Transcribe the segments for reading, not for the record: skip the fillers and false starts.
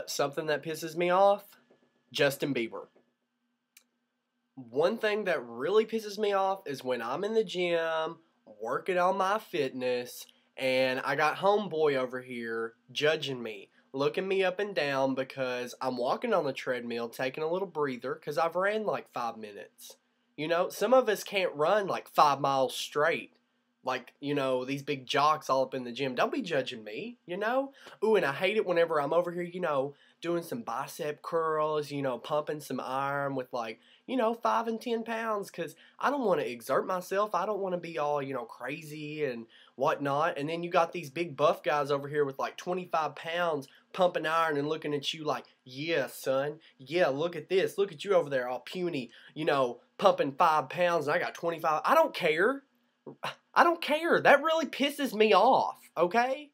Something that pisses me off, Justin Bieber. One thing that really pisses me off is when I'm in the gym working on my fitness and I got homeboy over here judging me, looking me up and down because I'm walking on the treadmill, taking a little breather because I've ran like 5 minutes. You know, some of us can't run like 5 miles straight. Like, these big jocks all up in the gym. Don't be judging me, you know? Ooh, and I hate it whenever I'm over here, doing some bicep curls, pumping some iron with like, 5 and 10 pounds because I don't want to exert myself. I don't want to be all, crazy and whatnot. And then you got these big buff guys over here with like 25 pounds pumping iron and looking at you like, yeah, son. Yeah, look at this. Look at you over there all puny, pumping 5 pounds and I got 25. I don't care. I don't care. That really pisses me off, okay?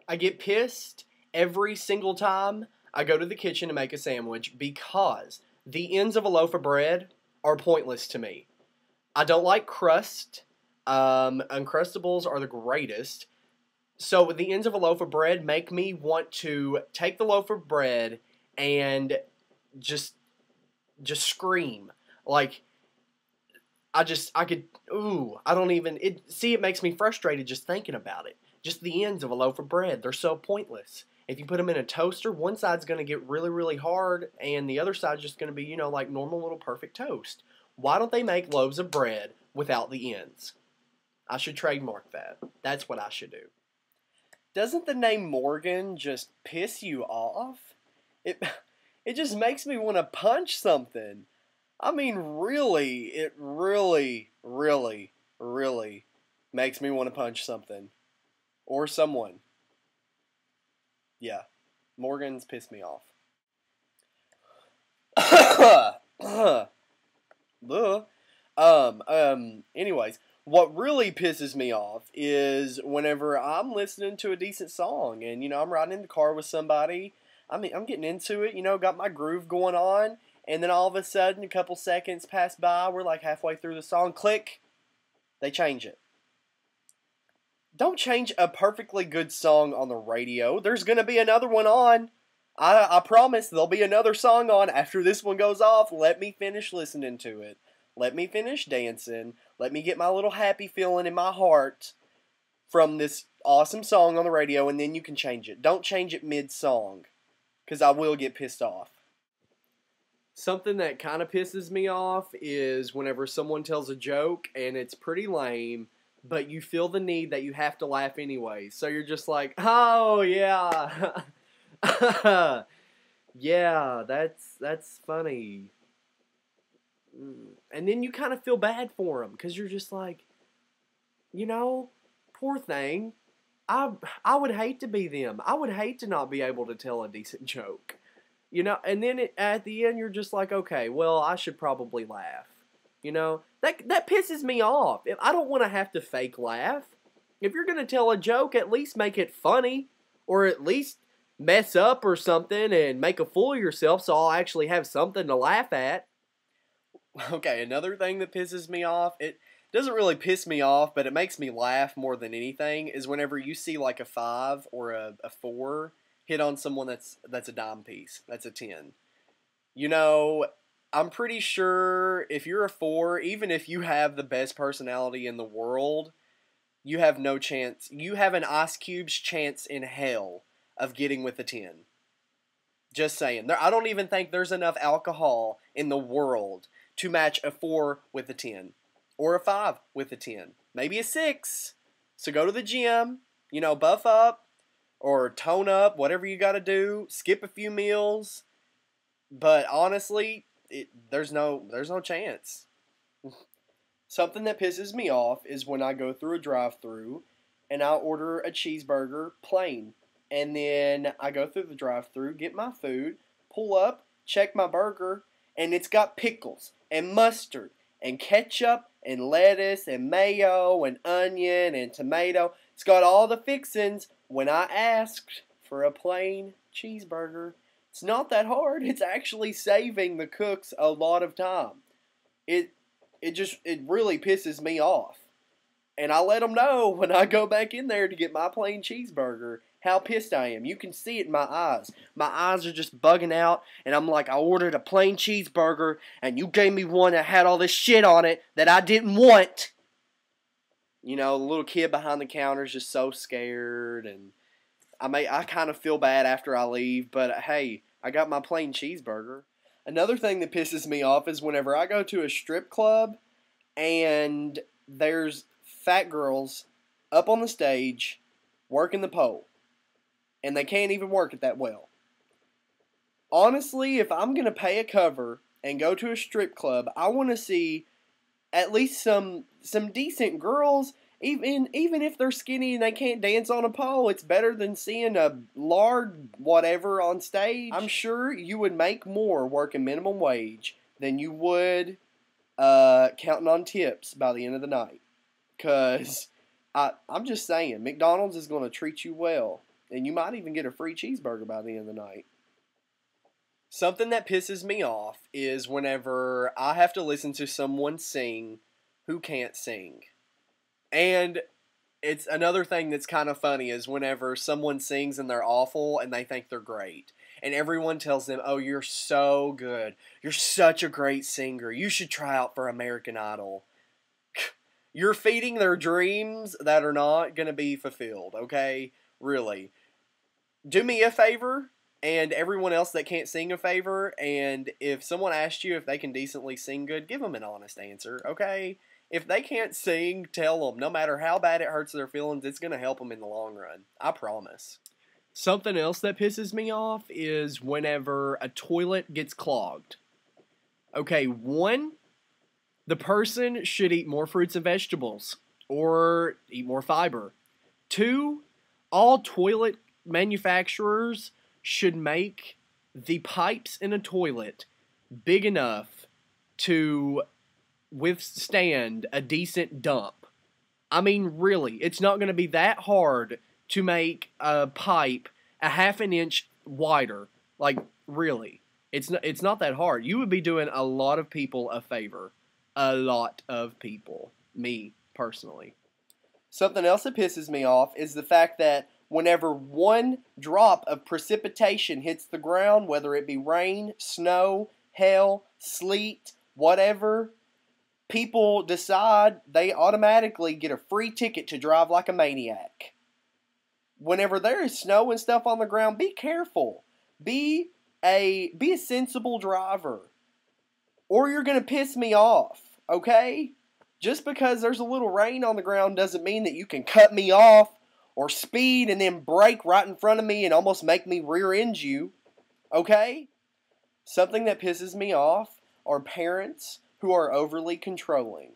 I get pissed every single time I go to the kitchen to make a sandwich because the ends of a loaf of bread are pointless to me. I don't like crust. Uncrustables are the greatest. So the ends of a loaf of bread make me want to take the loaf of bread and just scream. Like, I don't even, it makes me frustrated just thinking about it. Just the ends of a loaf of bread, they're so pointless. If you put them in a toaster, one side's going to get really, really hard, and the other side's just going to be, like normal little perfect toast. Why don't they make loaves of bread without the ends? I should trademark that. That's what I should do. Doesn't the name Morgan just piss you off? It just makes me want to punch something. I mean, really, it really, really, really makes me want to punch something. Or someone. Yeah. Morgan's pissed me off. Anyways, what really pisses me off is whenever I'm listening to a decent song and, I'm riding in the car with somebody. I'm getting into it, got my groove going on. And then all of a sudden, a couple seconds pass by, we're like halfway through the song, click, they change it. Don't change a perfectly good song on the radio. There's going to be another one on. I promise there'll be another song on after this one goes off. Let me finish listening to it. Let me finish dancing. Let me get my little happy feeling in my heart from this awesome song on the radio, and then you can change it. Don't change it mid-song, because I will get pissed off. Something that kind of pisses me off is whenever someone tells a joke and it's pretty lame, but you feel the need that you have to laugh anyway. So you're just like, oh, yeah. Yeah, that's funny. And then you kind of feel bad for them because you're just like, poor thing. I would hate to be them. I would hate to not be able to tell a decent joke. And then at the end, you're just like, okay, well, I should probably laugh. That pisses me off. If I don't want to have to fake laugh. If you're going to tell a joke, at least make it funny. Or at least mess up or something and make a fool of yourself so I'll actually have something to laugh at. Okay, another thing that pisses me off, it doesn't really piss me off, but it makes me laugh more than anything, is whenever you see like a 5 or a 4 hit on someone that's a dime piece. That's a 10. I'm pretty sure if you're a 4, even if you have the best personality in the world, you have no chance. You have an Ice Cube's chance in hell of getting with a 10. Just saying. I don't even think there's enough alcohol in the world to match a 4 with a 10. Or a 5 with a 10. Maybe a 6. So go to the gym, buff up, or tone up, whatever you got to do. Skip a few meals. But honestly, there's no chance. Something that pisses me off is when I go through a drive-thru and I order a cheeseburger plain. And then I go through the drive-thru, get my food, pull up, check my burger, and it's got pickles and mustard and ketchup and lettuce and mayo and onion and tomato. It's got all the fixings when I asked for a plain cheeseburger. It's not that hard. It's actually saving the cooks a lot of time. It really pisses me off. And I let them know when I go back in there to get my plain cheeseburger. how pissed I am. You can see it in my eyes. My eyes are just bugging out, and I'm like, I ordered a plain cheeseburger, and you gave me one that had all this shit on it that I didn't want. You know, the little kid behind the counter is just so scared, and I kind of feel bad after I leave, but hey, I got my plain cheeseburger. Another thing that pisses me off is whenever I go to a strip club and there's fat girls up on the stage working the pole, and they can't even work it that well. Honestly, if I'm going to pay a cover and go to a strip club, I want to see at least some decent girls. Even if they're skinny and they can't dance on a pole, it's better than seeing a lard whatever on stage. I'm sure you would make more working minimum wage than you would counting on tips by the end of the night. Because I'm just saying, McDonald's is going to treat you well. And you might even get a free cheeseburger by the end of the night. Something that pisses me off is whenever I have to listen to someone sing who can't sing. And it's another thing that's kind of funny is whenever someone sings and they're awful and they think they're great. And everyone tells them, oh, you're so good. You're such a great singer. You should try out for American Idol. You're feeding their dreams that are not going to be fulfilled, okay? Really. Do me a favor and everyone else that can't sing a favor. And if someone asks you if they can decently sing good, give them an honest answer, okay? If they can't sing, tell them. No matter how bad it hurts their feelings, it's going to help them in the long run. I promise. Something else that pisses me off is whenever a toilet gets clogged. Okay, one, the person should eat more fruits and vegetables or eat more fiber. Two, all toilet manufacturers should make the pipes in a toilet big enough to withstand a decent dump. I mean, really, it's not going to be that hard to make a pipe a half an inch wider. Like, really. It's not that hard. You would be doing a lot of people a favor. A lot of people. Me, personally. Something else that pisses me off is the fact that whenever one drop of precipitation hits the ground, whether it be rain, snow, hail, sleet, whatever, people decide they automatically get a free ticket to drive like a maniac. Whenever there is snow and stuff on the ground, be careful. Be a sensible driver. Or you're going to piss me off, okay? Just because there's a little rain on the ground doesn't mean that you can cut me off or speed and then brake right in front of me and almost make me rear end you, okay? Something that pisses me off are parents who are overly controlling.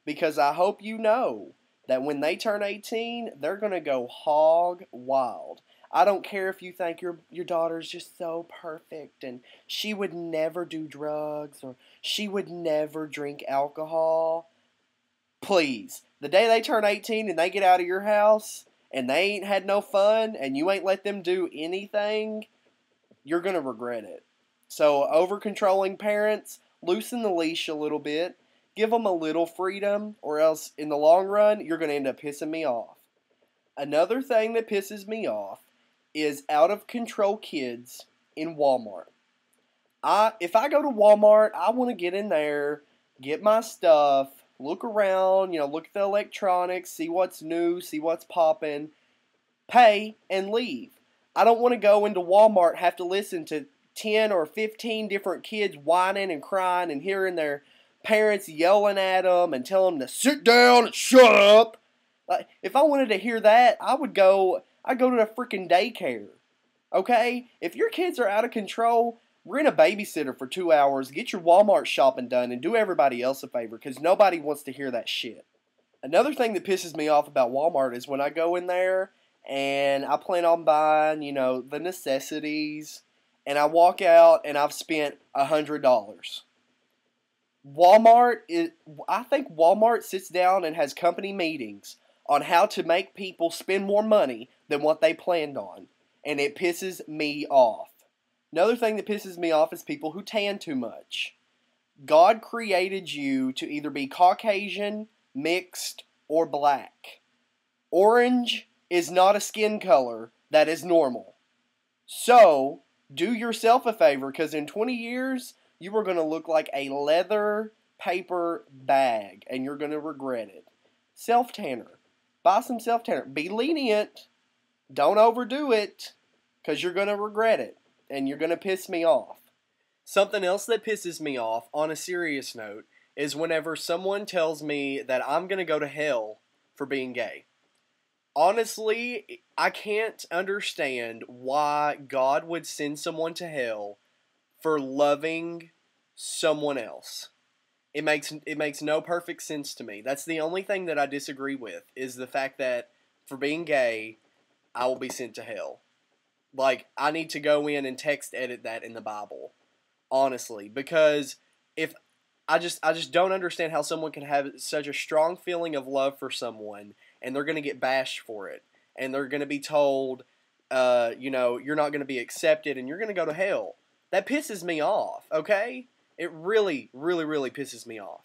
Because I hope you know that when they turn 18, they're going to go hog wild. I don't care if you think your daughter's just so perfect and she would never do drugs or she would never drink alcohol. Please, the day they turn 18 and they get out of your house and they ain't had no fun and you ain't let them do anything, you're going to regret it. So, over-controlling parents, loosen the leash a little bit. Give them a little freedom, or else in the long run, you're going to end up pissing me off. Another thing that pisses me off is out-of-control kids in Walmart. If I go to Walmart, I want to get in there, get my stuff, look around, look at the electronics, see what's new, see what's popping, pay, and leave. I don't want to go into Walmart, have to listen to 10 or 15 different kids whining and crying and hearing their parents yelling at them and telling them to sit down and shut up. If I wanted to hear that, I'd go to the freaking daycare. Okay? If your kids are out of control, rent a babysitter for 2 hours, get your Walmart shopping done, and do everybody else a favor, because nobody wants to hear that shit. Another thing that pisses me off about Walmart is when I go in there and I plan on buying, the necessities, and I walk out and I've spent $100. I think Walmart sits down and has company meetings on how to make people spend more money than what they planned on. And it pisses me off. Another thing that pisses me off is people who tan too much. God created you to either be Caucasian, mixed, or black. Orange is not a skin color, that is normal. So, do yourself a favor, because in 20 years, you are going to look like a leather paper bag, and you're going to regret it. Self-tanner. Buy some self-tanner. Be lenient. Don't overdo it, because you're going to regret it, and you're going to piss me off. Something else that pisses me off, on a serious note, is whenever someone tells me that I'm going to go to hell for being gay. Honestly, I can't understand why God would send someone to hell for loving someone else. It makes no perfect sense to me. That's the only thing that I disagree with, is the fact that for being gay, I will be sent to hell. Like, I need to go in and text edit that in the Bible. Honestly, because if I just don't understand how someone can have such a strong feeling of love for someone and they're going to get bashed for it, and they're going to be told, you're not going to be accepted and you're going to go to hell. That pisses me off, okay? It really, really, really pisses me off.